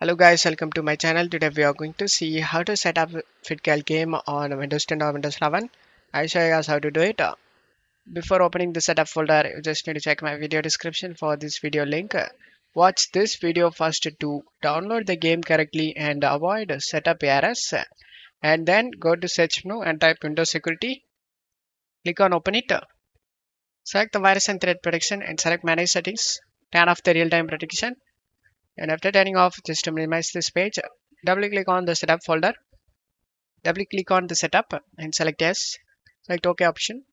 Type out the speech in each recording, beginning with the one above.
Hello guys, welcome to my channel. Today we are going to see how to set up FitGirl game on Windows 10 or Windows 11. I'll show you guys how to do it. Before opening the setup folder, you just need to check my video description for this video link. Watch this video first to download the game correctly and avoid setup errors. And then go to search menu and type Windows Security. Click on open it. Select the virus and threat protection and select manage settings. Turn off the real-time protection. And after turning off, just to minimize this page, double click on the setup folder, double click on the setup and select yes, select OK option.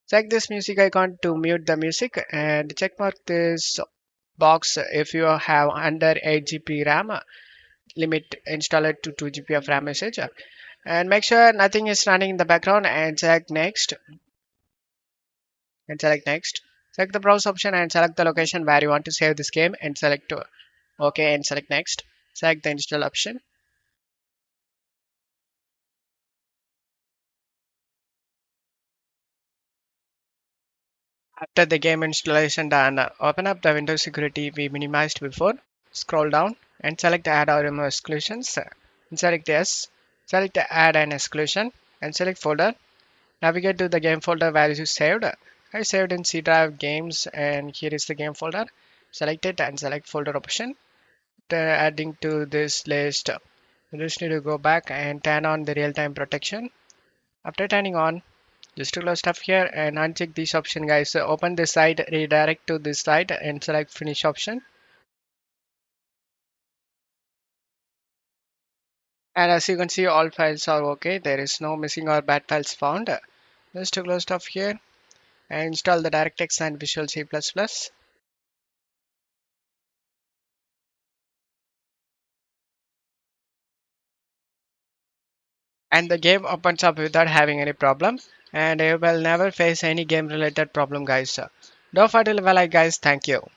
Select this music icon to mute the music and check mark this box if you have under 8 GB RAM limit, install it to 2 GB of RAM usage and make sure nothing is running in the background and select next and select next. Select the browse option and select the location where you want to save this game and select OK and select next. Select the install option. After the game installation done, open up the Windows security we minimized before. Scroll down and select add or remove exclusions. And select yes. Select add an exclusion and select folder. Navigate to the game folder where you saved. I saved in C drive games and here is the game folder. Select it and select folder option. Adding to this list, you just need to go back and turn on the real-time protection. After turning on, just to close stuff here and uncheck this option guys. So open this site, redirect to this site and select finish option. And as you can see, all files are okay. There is no missing or bad files found. Just to close stuff here and install the DirectX and Visual C++. And the game opens up without having any problem. And you will never face any game related problem guys. Don't forget to leave a like guys. Thank you.